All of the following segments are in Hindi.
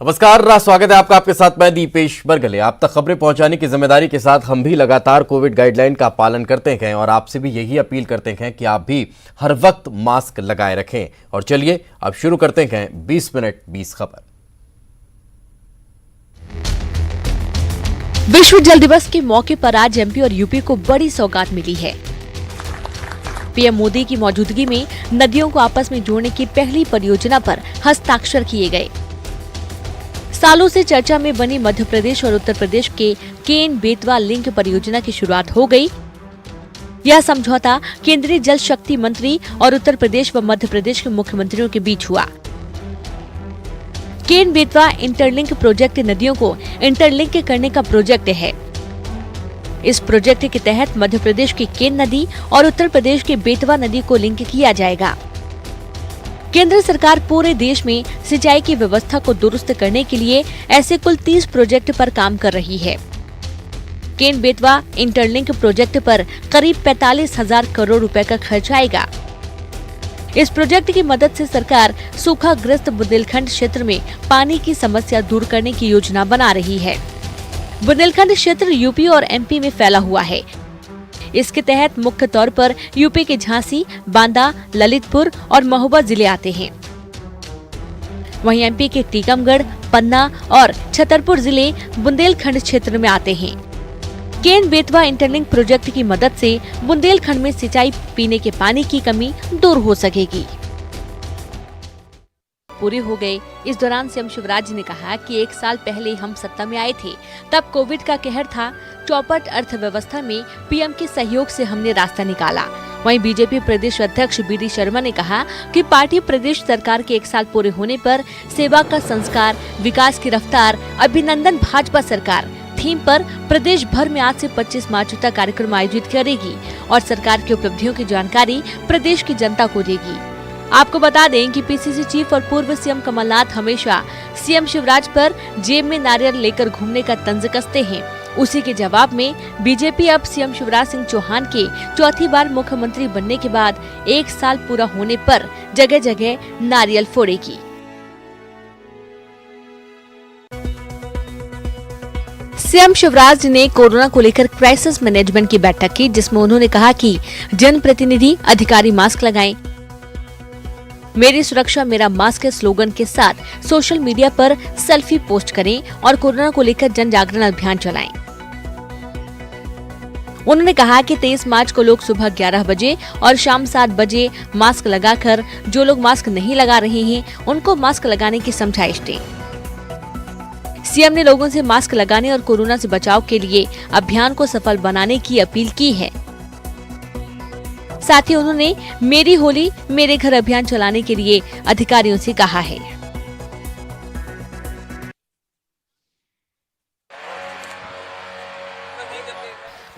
नमस्कार, स्वागत है आपका। आपके साथ मैं दीपेश बरगले। आप तक खबरें पहुंचाने की जिम्मेदारी के साथ हम भी लगातार कोविड गाइडलाइन का पालन करते हैं और आपसे भी यही अपील करते हैं कि आप भी हर वक्त मास्क लगाए रखें। और चलिए अब शुरू करते हैं 20 मिनट 20 खबर। विश्व जल दिवस के मौके पर आज एमपी और यूपी को बड़ी सौगात मिली है। पीएम मोदी की मौजूदगी में नदियों को आपस में जोड़ने की पहली परियोजना पर हस्ताक्षर किए गए। सालों से चर्चा में बनी मध्य प्रदेश और उत्तर प्रदेश के केन बेतवा लिंक परियोजना की शुरुआत हो गई। यह समझौता केंद्रीय जल शक्ति मंत्री और उत्तर प्रदेश व मध्य प्रदेश के मुख्यमंत्रियों के बीच हुआ। केन बेतवा इंटरलिंक प्रोजेक्ट नदियों को इंटरलिंक करने का प्रोजेक्ट है। इस प्रोजेक्ट के तहत मध्य प्रदेश की केन नदी और उत्तर प्रदेश की बेतवा नदी को लिंक किया जाएगा। केंद्र सरकार पूरे देश में सिंचाई की व्यवस्था को दुरुस्त करने के लिए ऐसे कुल 30 प्रोजेक्ट पर काम कर रही है। केन बेतवा इंटरलिंक प्रोजेक्ट पर करीब 45,000 करोड़ रुपए का खर्च आएगा। इस प्रोजेक्ट की मदद से सरकार सूखाग्रस्त बुंदेलखंड क्षेत्र में पानी की समस्या दूर करने की योजना बना रही है। बुंदेलखंड क्षेत्र यूपी और एमपी में फैला हुआ है। इसके तहत मुख्य तौर पर यूपी के झांसी, बांदा, ललितपुर और महोबा जिले आते हैं। वहीं एमपी के टीकमगढ़, पन्ना और छतरपुर जिले बुंदेलखंड क्षेत्र में आते हैं। केन बेतवा इंटरलिंक प्रोजेक्ट की मदद से बुंदेलखंड में सिंचाई पीने के पानी की कमी दूर हो सकेगी। पूरे हो गए। इस दौरान सीएम शिवराज ने कहा कि 1 साल पहले हम सत्ता में आए थे, तब कोविड का कहर था। चौपट अर्थव्यवस्था में पीएम के सहयोग से हमने रास्ता निकाला। वहीं बीजेपी प्रदेश अध्यक्ष बीडी शर्मा ने कहा कि पार्टी प्रदेश सरकार के 1 साल पूरे होने पर सेवा का संस्कार, विकास की रफ्तार, अभिनंदन भाजपा सरकार थीम पर प्रदेश भर में आज से 25 मार्च तक कार्यक्रम आयोजित करेगी और सरकार की उपलब्धियों की जानकारी प्रदेश की जनता को देगी। आपको बता दें कि पीसीसी चीफ और पूर्व सीएम कमलनाथ हमेशा सीएम शिवराज पर जेब में नारियल लेकर घूमने का तंज कसते हैं। उसी के जवाब में बीजेपी अब सीएम शिवराज सिंह चौहान के चौथी बार मुख्यमंत्री बनने के बाद 1 साल पूरा होने पर जगह जगह नारियल फोड़ेगी। सीएम शिवराज ने कोरोना को लेकर क्राइसिस मैनेजमेंट की बैठक की, जिसमें उन्होंने कहा कि जनप्रतिनिधि अधिकारी मास्क लगाएं, मेरी सुरक्षा मेरा मास्क के स्लोगन के साथ सोशल मीडिया पर सेल्फी पोस्ट करें और कोरोना को लेकर जन जागरण अभियान चलाएं। उन्होंने कहा कि 23 मार्च को लोग सुबह 11 बजे और शाम 7 बजे मास्क लगाकर जो लोग मास्क नहीं लगा रहे हैं उनको मास्क लगाने की समझाइश दें। सीएम ने लोगों से मास्क लगाने और कोरोना से बचाव के लिए अभियान को सफल बनाने की अपील की है। साथ ही उन्होंने मेरी होली मेरे घर अभियान चलाने के लिए अधिकारियों से कहा है।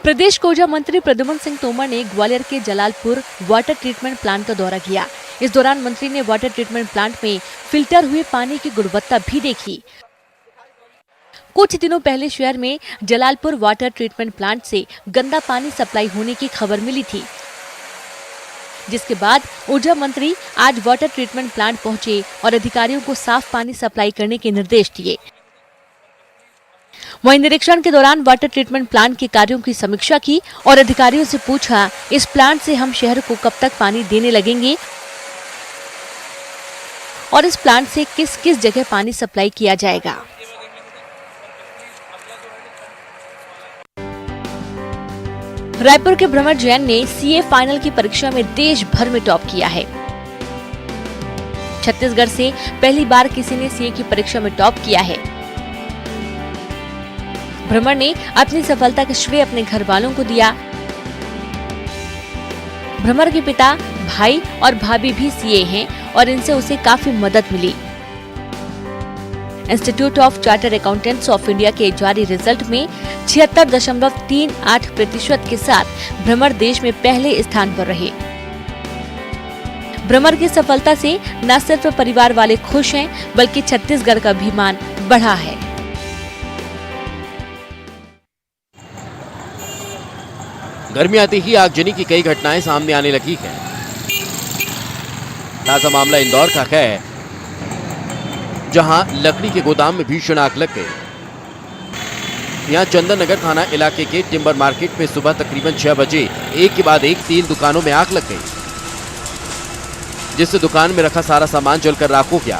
प्रदेश ऊर्जा मंत्री प्रद्युम्न सिंह तोमर ने ग्वालियर के जलालपुर वाटर ट्रीटमेंट प्लांट का दौरा किया। इस दौरान मंत्री ने वाटर ट्रीटमेंट प्लांट में फिल्टर हुए पानी की गुणवत्ता भी देखी। कुछ दिनों पहले शहर में जलालपुर वाटर ट्रीटमेंट प्लांट से गंदा पानी सप्लाई होने की खबर मिली थी, जिसके बाद ऊर्जा मंत्री आज वाटर ट्रीटमेंट प्लांट पहुंचे और अधिकारियों को साफ पानी सप्लाई करने के निर्देश दिए। वहीं निरीक्षण के दौरान वाटर ट्रीटमेंट प्लांट के कार्यों की समीक्षा की और अधिकारियों से पूछा, इस प्लांट से हम शहर को कब तक पानी देने लगेंगे और इस प्लांट से किस किस जगह पानी सप्लाई किया जाएगा। रायपुर के भ्रमर जैन ने सीए फाइनल की परीक्षा में देश भर में टॉप किया है। छत्तीसगढ़ से पहली बार किसी ने सीए की परीक्षा में टॉप किया है। भ्रमर ने अपनी सफलता का श्रेय अपने घर वालों को दिया। भ्रमर के पिता, भाई और भाभी भी सीए हैं और इनसे उसे काफी मदद मिली। Institute of chartered accountants of India के जारी रिजल्ट में 76.38% के साथ भ्रमर देश में पहले स्थान पर रहे। भ्रमर की सफलता से न सिर्फ परिवार वाले खुश हैं, बल्कि छत्तीसगढ़ का भी मान बढ़ा है। गर्मी आते ही आगजनी की कई घटनाएं सामने आने लगी हैं। ताजा मामला इंदौर का है, जहां लकड़ी के गोदाम में भीषण आग लग गई। यहां चंदन नगर थाना इलाके के टिम्बर मार्केट में सुबह तकरीबन 6 बजे एक के बाद एक 3 दुकानों में आग लग गई, जिससे दुकान में रखा सारा सामान जलकर राख हो गया।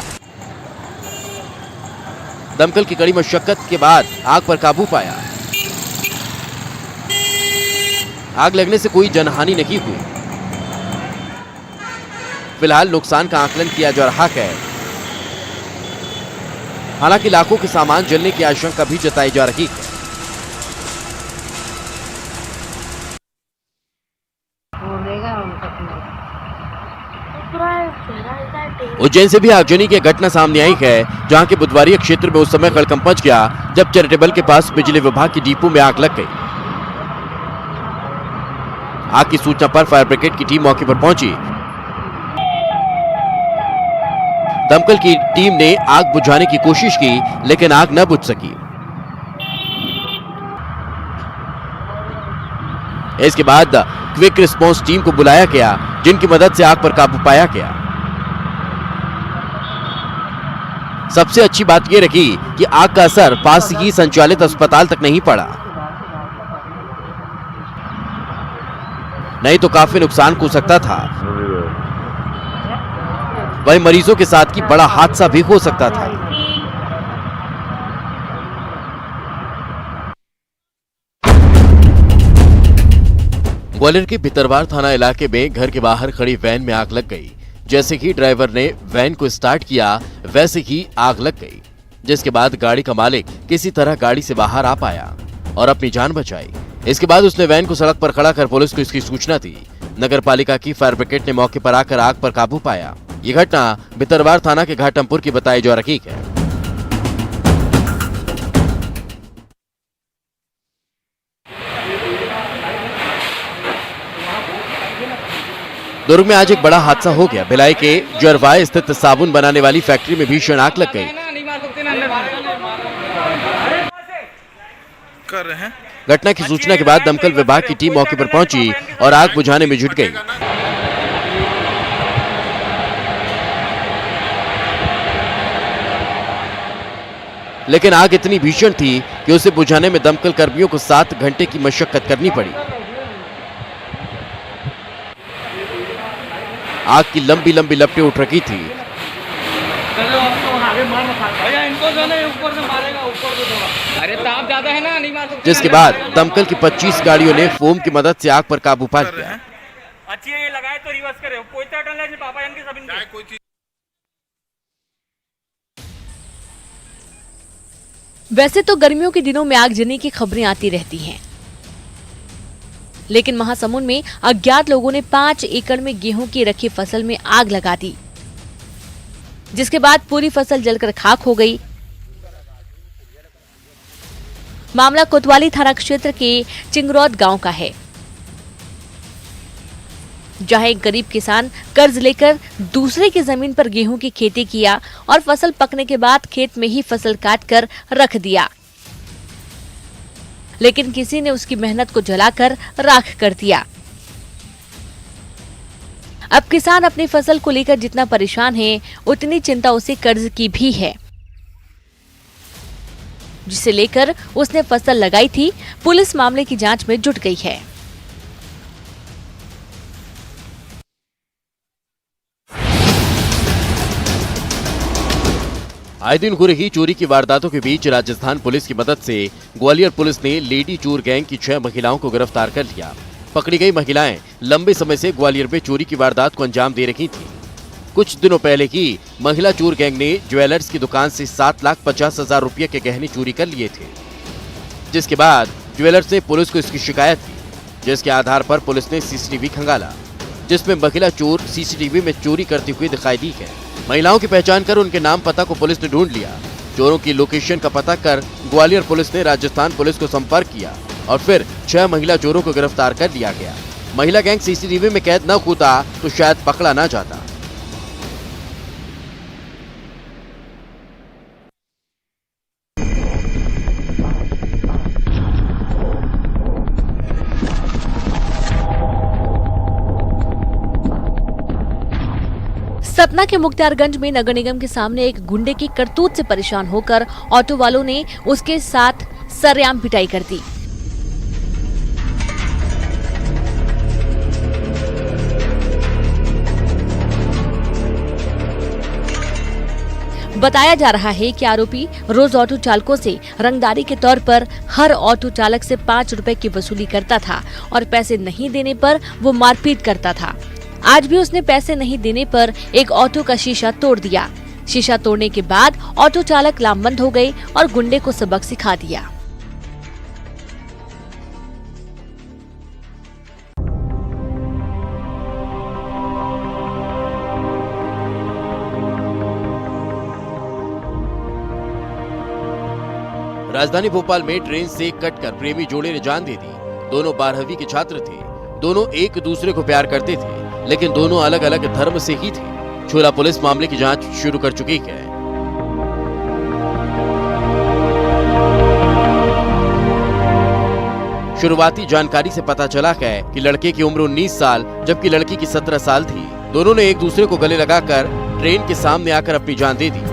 दमकल की कड़ी मशक्कत के बाद आग पर काबू पाया। आग लगने से कोई जनहानि नहीं हुई। फिलहाल नुकसान का आकलन किया जा रहा है। हालांकि लाखों के सामान जलने की आशंका भी जताई जा रही है। उज्जैन से भी आगजनी की घटना सामने आई है, जहां के बुधवारी क्षेत्र में उस समय हड़कंप मच गया जब चैरिटेबल के पास बिजली विभाग की डिपो में आग लग गई। आग की सूचना पर फायर ब्रिगेड की टीम मौके पर पहुंची। दमकल की टीम ने आग बुझाने की कोशिश की, लेकिन आग न बुझ सकी। इसके बाद क्विक रिस्पांस टीम को बुलाया गया, जिनकी मदद से आग पर काबू पाया गया। सबसे अच्छी बात यह रही कि आग का असर पास ही संचालित अस्पताल तक नहीं पड़ा, नहीं तो काफी नुकसान हो सकता था। वहीं मरीजों के साथ की बड़ा हादसा भी हो सकता था। ग्वालियर के भितरवार थाना इलाके में घर के बाहर खड़ी वैन में आग लग गई। जैसे ही ड्राइवर ने वैन को स्टार्ट किया, वैसे ही आग लग गई, जिसके बाद गाड़ी का मालिक किसी तरह गाड़ी से बाहर आ पाया और अपनी जान बचाई। इसके बाद उसने वैन को सड़क पर खड़ा कर पुलिस को इसकी सूचना दी। नगर पालिका की फायर ब्रिगेड ने मौके पर आकर आग पर काबू पाया। ये घटना भितरवार थाना के घाटमपुर की बताई जा रही है। दुर्ग में आज एक बड़ा हादसा हो गया। भिलाई के जरवाए स्थित साबुन बनाने वाली फैक्ट्री में भीषण आग लग गई। कर रहे हैं। घटना की सूचना के बाद दमकल विभाग की टीम मौके पर पहुंची और आग बुझाने में जुट गई। लेकिन आग इतनी भीषण थी कि उसे बुझाने में दमकल कर्मियों को 7 घंटे की मशक्कत करनी पड़ी। आग की लंबी लंबी लपटें उठ रही थी। जिसके बाद दमकल की 25 गाड़ियों ने फोम की मदद से आग पर काबू पा लिया। वैसे तो गर्मियों के दिनों में आगजनी की खबरें आती रहती हैं, लेकिन महासमुंद में अज्ञात लोगों ने 5 एकड़ में गेहूं की रखी फसल में आग लगा दी, जिसके बाद पूरी फसल जलकर खाक हो गई। मामला कोतवाली थाना क्षेत्र के चिंगरौद गांव का है, जहां एक गरीब किसान कर्ज लेकर दूसरे की जमीन पर गेहूं की खेती किया और फसल पकने के बाद खेत में ही फसल काट कर रख दिया, लेकिन किसी ने उसकी मेहनत को जलाकर राख कर दिया। अब किसान अपनी फसल को लेकर जितना परेशान है, उतनी चिंता उसे कर्ज की भी है, जिसे लेकर उसने फसल लगाई थी। पुलिस मामले की जांच में जुट गई है। आए दिन हो रही चोरी की वारदातों के बीच राजस्थान पुलिस की मदद से ग्वालियर पुलिस ने लेडी चोर गैंग की 6 महिलाओं को गिरफ्तार कर लिया। पकड़ी गई महिलाएं लंबे समय से ग्वालियर में चोरी की वारदात को अंजाम दे रही थीं। कुछ दिनों पहले ही महिला चोर गैंग ने ज्वेलर्स की दुकान से 7,50,000 रुपये के गहने चोरी कर लिए थे, जिसके बाद ज्वेलर्स ने पुलिस को इसकी शिकायत की, जिसके आधार पर पुलिस ने सीसीटीवी खंगाला, जिसमें महिला चोर सीसीटीवी में चोरी करती हुई दिखाई दी है। महिलाओं की पहचान कर उनके नाम पता को पुलिस ने ढूंढ लिया। चोरों की लोकेशन का पता कर ग्वालियर पुलिस ने राजस्थान पुलिस को संपर्क किया और फिर 6 महिला चोरों को गिरफ्तार कर लिया गया। महिला गैंग सीसीटीवी में कैद न होता तो शायद पकड़ा न जाता। सतना के मुख्तियारगंज में नगर निगम के सामने एक गुंडे की करतूत से परेशान होकर ऑटो वालों ने उसके साथ सरेआम पिटाई कर दी। बताया जा रहा है कि आरोपी रोज ऑटो चालकों से रंगदारी के तौर पर हर ऑटो चालक से 5 रुपए की वसूली करता था और पैसे नहीं देने पर वो मारपीट करता था। आज भी उसने पैसे नहीं देने पर एक ऑटो का शीशा तोड़ दिया। शीशा तोड़ने के बाद ऑटो चालक लामबंद हो गए और गुंडे को सबक सिखा दिया। राजधानी भोपाल में ट्रेन से कटकर प्रेमी जोड़े ने जान दे दी। दोनों 12वीं के छात्र थे। दोनों एक दूसरे को प्यार करते थे, लेकिन दोनों अलग अलग धर्म से ही थे। छोला पुलिस मामले की जांच शुरू कर चुकी है। शुरुआती जानकारी से पता चला है कि लड़के की उम्र 19 साल जबकि लड़की की 17 साल थी। दोनों ने एक दूसरे को गले लगाकर ट्रेन के सामने आकर अपनी जान दे दी।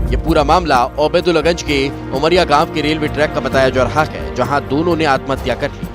ये पूरा मामला ओबेदुल्लागंज के उमरिया गांव के रेलवे ट्रैक का बताया जा रहा है, जहां दोनों ने आत्महत्या कर ली।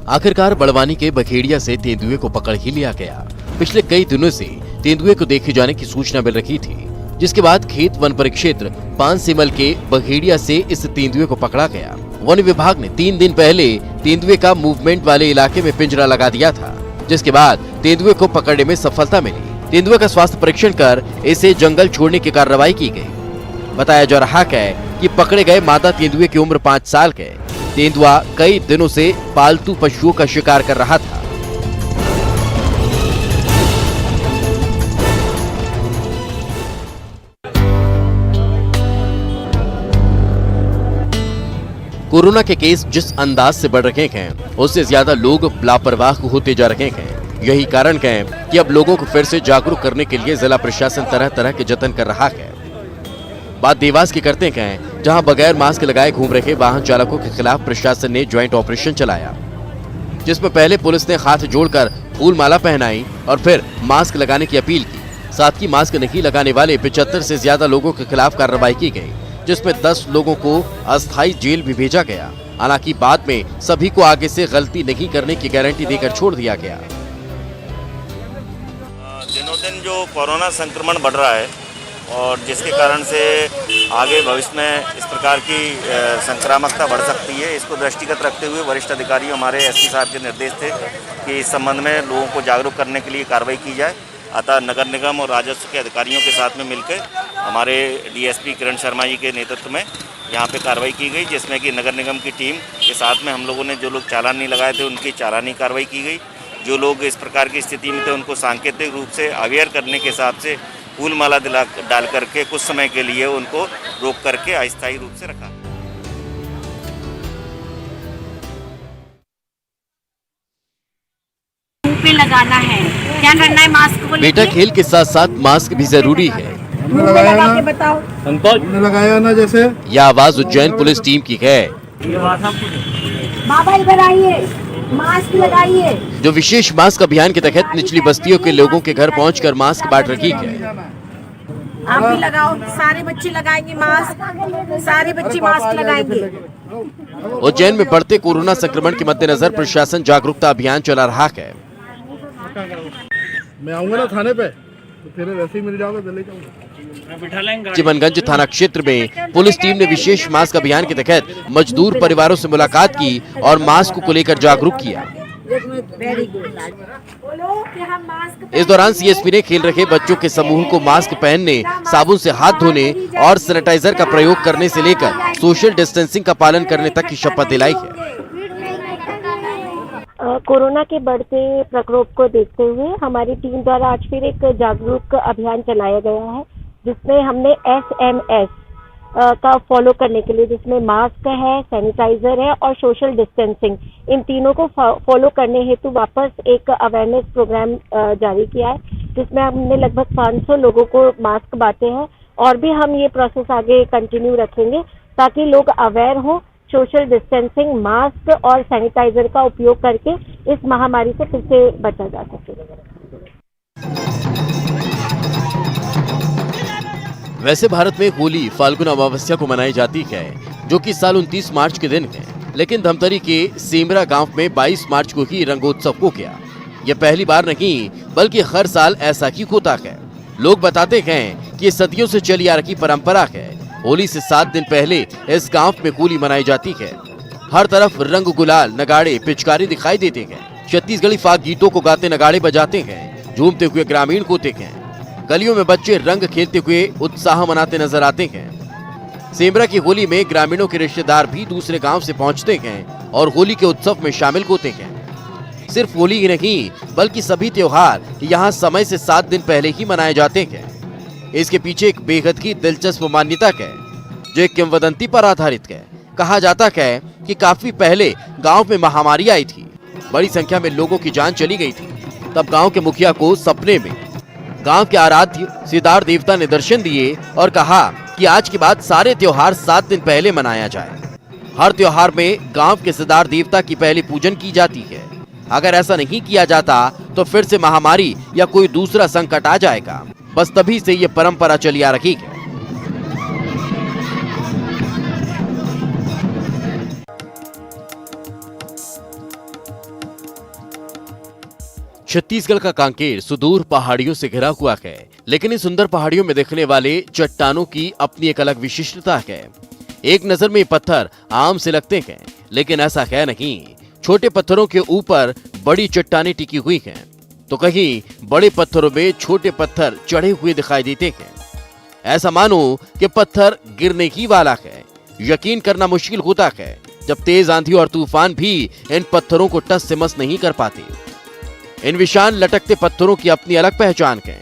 आखिरकार बड़वानी के बखेड़िया से तेंदुए को पकड़ ही लिया गया। पिछले कई दिनों से तेंदुए को देखे जाने की सूचना मिल रही थी, जिसके बाद खेत वन परिक्षेत्र पानसेमल के बखेड़िया से इस तेंदुए को पकड़ा गया। वन विभाग ने 3 दिन पहले तेंदुए का मूवमेंट वाले इलाके में पिंजरा लगा दिया था, जिसके बाद तेंदुए को पकड़ने में सफलता मिली। तेंदुए का स्वास्थ्य परीक्षण कर इसे जंगल छोड़ने की कार्रवाई की गई। बताया जा रहा है कि पकड़े गए मादा तेंदुए की उम्र 5 साल है। तेंदुआ कई दिनों से पालतू पशुओं का शिकार कर रहा था। कोरोना के केस जिस अंदाज से बढ़ रहे हैं, उससे ज्यादा लोग लापरवाह होते जा रहे हैं। यही कारण है कि अब लोगों को फिर से जागरूक करने के लिए जिला प्रशासन तरह तरह के जतन कर रहा है। बात देवास की करते हैं, जहां बगैर मास्क लगाए घूम रहे वाहन चालकों के खिलाफ प्रशासन ने ज्वाइंट ऑपरेशन चलाया, जिसमें पहले पुलिस ने हाथ जोड़कर फूल माला पहनाई और फिर मास्क लगाने की अपील की। साथ ही मास्क नहीं लगाने वाले 75 से ज्यादा लोगों के खिलाफ कार्रवाई की गई, जिसमें 10 लोगों को अस्थायी जेल भी भेजा गया। हालांकि बाद में सभी को आगे से गलती नहीं करने की गारंटी देकर छोड़ दिया गया। दिनों दिन जो कोरोना संक्रमण बढ़ रहा है और जिसके कारण से आगे भविष्य में इस प्रकार की संक्रामकता बढ़ सकती है, इसको दृष्टिगत रखते हुए वरिष्ठ अधिकारी हमारे एसपी साहब के निर्देश थे कि इस संबंध में लोगों को जागरूक करने के लिए कार्रवाई की जाए। अतः नगर निगम और राजस्व के अधिकारियों के साथ में मिलकर हमारे डीएसपी किरण शर्मा जी के नेतृत्व में यहाँ पे कार्रवाई की गई, जिसमें कि नगर निगम की टीम के साथ में हम लोगों ने जो लोग चालान नहीं लगाए थे उनकी चालानी कार्रवाई की गई। जो लोग इस प्रकार की स्थिति में थे उनको सांकेतिक रूप से अवेयर करने के हिसाब से फूल माला डाल करके कुछ समय के लिए उनको रोक करके अस्थायी रूप से रखा। मुंह पे लगाना है, क्या करना है, मास्क को बेटा खेल के साथ साथ मास्क भी जरूरी है। मुंह पे लगा के बताओ। तुमने लगाया ना जैसे। यह आवाज उज्जैन पुलिस टीम की है। बाबा इधर आइए, मास्क लगाइए। जो विशेष मास्क अभियान के तहत निचली बस्तियों के लोगों के घर पहुंचकर मास्क बांट रही है। आप भी लगाओ, सारे बच्चे लगाएंगे मास्क, सारे बच्चे मास्क लगाएंगे। उज्जैन में बढ़ते कोरोना संक्रमण के मद्देनजर प्रशासन जागरूकता अभियान चला रहा है। मैं आऊंगा ना थाने पे तो फिर वैसे ही मिल जाओगे तो ले जाऊंगा। चिमनगंज थाना क्षेत्र में पुलिस टीम ने विशेष मास्क अभियान के तहत मजदूर परिवारों से मुलाकात की और मास्क को लेकर जागरूक किया। इस दौरान सीएसपी ने खेल रहे बच्चों के समूह को मास्क पहनने, साबुन से हाथ धोने और सैनिटाइजर का प्रयोग करने से लेकर सोशल डिस्टेंसिंग का पालन करने तक की शपथ दिलाई है। कोरोना के बढ़ते प्रकोप को देखते हुए हमारी टीम द्वारा आज फिर एक जागरूक अभियान चलाया गया है, जिसमें हमने SMS का फॉलो करने के लिए, जिसमें मास्क है, सैनिटाइजर है और सोशल डिस्टेंसिंग, इन तीनों को फॉलो करने हेतु वापस एक अवेयरनेस प्रोग्राम जारी किया है, जिसमें हमने लगभग 500 लोगों को मास्क बांटे हैं और भी हम ये प्रोसेस आगे कंटिन्यू रखेंगे ताकि लोग अवेयर हो, सोशल डिस्टेंसिंग, मास्क और सैनिटाइजर का उपयोग करके इस महामारी से फिर से बचा जा सके। वैसे भारत में होली फाल्गुन अमावस्या को मनाई जाती है, जो कि साल 29 मार्च के दिन है, लेकिन धमतरी के सेमरा गांव में 22 मार्च को ही रंगोत्सव हो गया। ये पहली बार नहीं बल्कि हर साल ऐसा ही होता है। लोग बताते हैं कि ये सदियों से चली आ रही परंपरा है। होली से 7 दिन पहले इस गांव में होली मनाई जाती है। हर तरफ रंग गुलाल, नगाड़े, पिचकारी दिखाई देते हैं। छत्तीसगढ़ी फाग गीतों को गाते नगाड़े बजाते हैं। झूमते हुए ग्रामीण होते हैं। गलियों में बच्चे रंग खेलते हुए उत्साह मनाते नजर आते हैं। सेमरा की होली में ग्रामीणों के रिश्तेदार भी दूसरे गांव से पहुंचते हैं और होली के उत्सव में शामिल होते हैं। सिर्फ होली ही नहीं बल्कि सभी त्योहार यहाँ समय से 7 दिन पहले ही मनाए जाते हैं। इसके पीछे एक बेहद ही दिलचस्प मान्यता है, जो एक किंवदंती पर आधारित है। कहा जाता है कि काफी पहले गांव में महामारी आई थी, बड़ी संख्या में लोगों की जान चली गई थी। तब गांव के मुखिया को सपने में गांव के आराध्य सिद्धार्थ देवता ने दर्शन दिए और कहा कि आज के बाद सारे त्योहार 7 दिन पहले मनाया जाए। हर त्योहार में गांव के सिद्धार्थ देवता की पहले पूजन की जाती है। अगर ऐसा नहीं किया जाता तो फिर से महामारी या कोई दूसरा संकट आ जाएगा। बस तभी से ये परंपरा चली आ रही है। छत्तीसगढ़ का कांकेर सुदूर पहाड़ियों से घिरा हुआ है, लेकिन इन सुंदर पहाड़ियों में दिखने वाले चट्टानों की अपनी एक अलग विशिष्टता है। एक नजर में पत्थर आम से लगते हैं, लेकिन ऐसा है नहीं। छोटे पत्थरों के ऊपर बड़ी चट्टानें टिकी हुई हैं, तो कहीं बड़े पत्थरों में छोटे पत्थर चढ़े हुए दिखाई देते हैं। ऐसा मानो कि पत्थर गिरने ही वाला है। यकीन करना मुश्किल होता है जब तेज आंधी और तूफान भी इन पत्थरों को टस से मस नहीं कर पाते। इन विशाल लटकते पत्थरों की अपनी अलग पहचान है,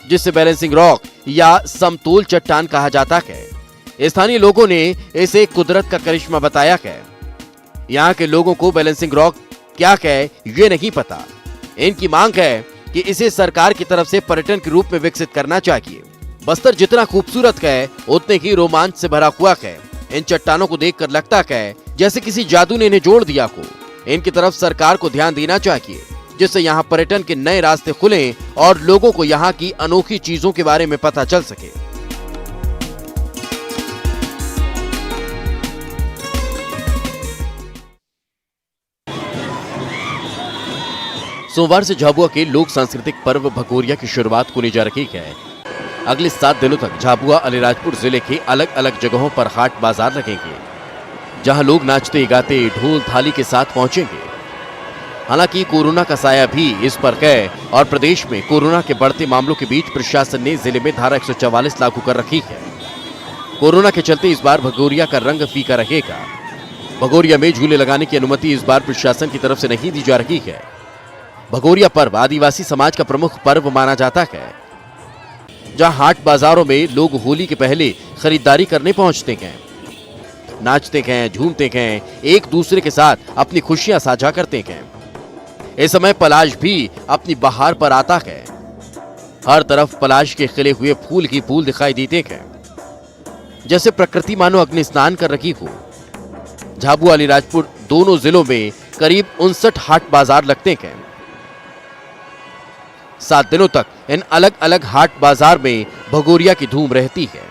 जिसे बैलेंसिंग रॉक या समतोल चट्टान कहा जाता है। स्थानीय लोगों ने इसे कुदरत का करिश्मा बताया है। यहाँ के लोगों को बैलेंसिंग रॉक क्या है ये नहीं पता। इनकी मांग है कि इसे सरकार की तरफ से पर्यटन के रूप में विकसित करना चाहिए। बस्तर जितना खूबसूरत है उतने ही रोमांच से भरा हुआ है। इन चट्टानों को देखकर लगता है जैसे किसी जादू ने इन्हें जोड़ दिया हो। इनकी तरफ सरकार को ध्यान देना चाहिए, जिससे यहाँ पर्यटन के नए रास्ते खुलें और लोगों को यहाँ की अनोखी चीजों के बारे में पता चल सके। सोमवार से झाबुआ के लोक सांस्कृतिक पर्व भगोरिया की शुरुआत होने जा रही है। अगले 7 दिनों तक झाबुआ अलीराजपुर जिले के अलग अलग जगहों पर हाट बाजार लगेंगे, जहां लोग नाचते गाते ढोल थाली के साथ पहुंचेंगे। हालांकि कोरोना का साया भी इस पर है और प्रदेश में कोरोना के बढ़ते मामलों के बीच प्रशासन ने जिले में धारा 144 लागू कर रखी है। कोरोना के चलते इस बार भगोरिया का रंग फीका रहेगा। भगोरिया में झूले लगाने की अनुमति इस बार प्रशासन की तरफ से नहीं दी जा रही है। भगोरिया पर्व आदिवासी समाज का प्रमुख पर्व माना जाता है, जहां हाट बाजारों में लोग होली के पहले खरीदारी करने पहुंचते हैं, नाचते हैं, झूमते हैं, एक दूसरे के साथ अपनी खुशियां साझा करते हैं। इस समय पलाश भी अपनी बहार पर आता है। हर तरफ पलाश के खिले हुए फूल ही फूल दिखाई देते हैं, जैसे प्रकृति मानो अग्नि स्नान कर रही हो। झाबुआ अलीराजपुर दोनों जिलों में करीब 59 हाट बाजार लगते हैं। 7 दिनों तक इन अलग अलग हाट बाजार में भगोरिया की धूम रहती है।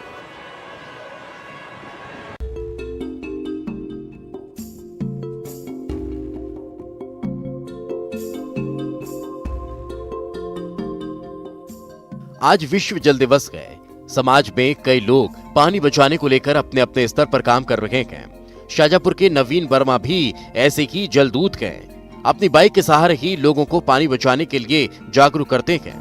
आज विश्व जल दिवस है। समाज में कई लोग पानी बचाने को लेकर अपने अपने स्तर पर काम कर रहे हैं। शाजापुर के नवीन वर्मा भी ऐसे ही जलदूत हैं। अपनी बाइक के सहारे ही लोगों को पानी बचाने के लिए जागरूक करते हैं।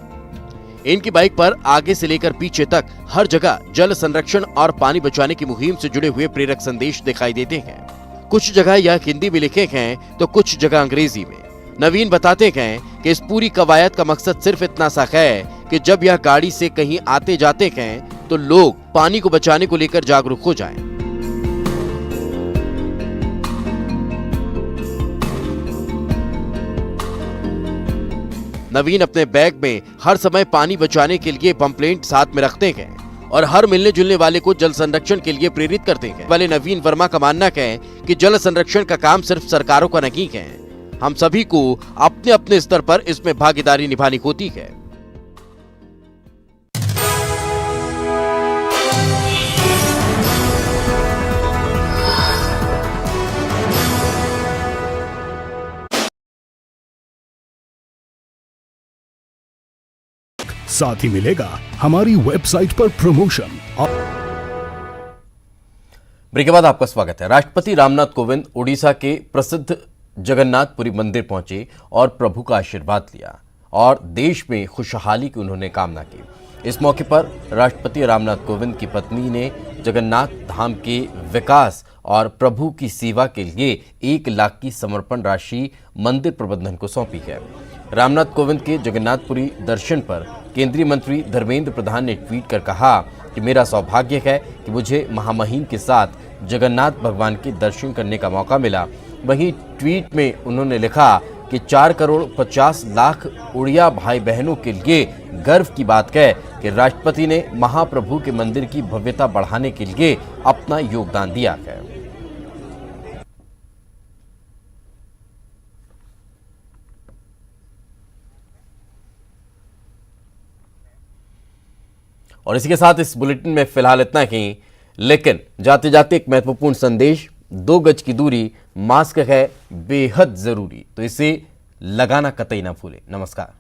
इनकी बाइक पर आगे से लेकर पीछे तक हर जगह जल संरक्षण और पानी बचाने की मुहिम से जुड़े हुए प्रेरक संदेश दिखाई देते हैं। कुछ जगह यह हिंदी में लिखे हैं तो कुछ जगह अंग्रेजी में। नवीन बताते हैं कि इस पूरी कवायद का मकसद सिर्फ इतना सा है कि जब यह गाड़ी से कहीं आते जाते हैं तो लोग पानी को बचाने को लेकर जागरूक हो जाएं। नवीन अपने बैग में हर समय पानी बचाने के लिए पंपलेट साथ में रखते हैं और हर मिलने जुलने वाले को जल संरक्षण के लिए प्रेरित करते हैं। वाले नवीन वर्मा का मानना है कि जल संरक्षण का काम सिर्फ सरकारों का नहीं है, हम सभी को अपने अपने स्तर पर इसमें भागीदारी निभानी होती है। साथ ही मिलेगा हमारी वेबसाइट पर प्रमोशन। ब्रेक के बाद आपका स्वागत है। राष्ट्रपति रामनाथ कोविंद उड़ीसा के प्रसिद्ध जगन्नाथपुरी मंदिर पहुंचे और प्रभु का आशीर्वाद लिया और देश में खुशहाली की उन्होंने कामना की। इस मौके पर राष्ट्रपति रामनाथ कोविंद की पत्नी ने जगन्नाथ धाम के विकास और प्रभु की सेवा के लिए 1 लाख की समर्पण राशि मंदिर प्रबंधन को सौंपी है। रामनाथ कोविंद के जगन्नाथपुरी दर्शन पर केंद्रीय मंत्री धर्मेंद्र प्रधान ने ट्वीट कर कहा कि मेरा सौभाग्य है कि मुझे महामहिम के साथ जगन्नाथ भगवान के दर्शन करने का मौका मिला। वहीं ट्वीट में उन्होंने लिखा कि 4 करोड़ 50 लाख उड़िया भाई बहनों के लिए गर्व की बात है कि राष्ट्रपति ने महाप्रभु के मंदिर की भव्यता बढ़ाने के लिए अपना योगदान दिया है। और इसी के साथ इस बुलेटिन में फिलहाल इतना ही, लेकिन जाते जाते एक महत्वपूर्ण संदेश, 2 गज की दूरी, मास्क है बेहद जरूरी, तो इसे लगाना कतई ना भूलें। नमस्कार।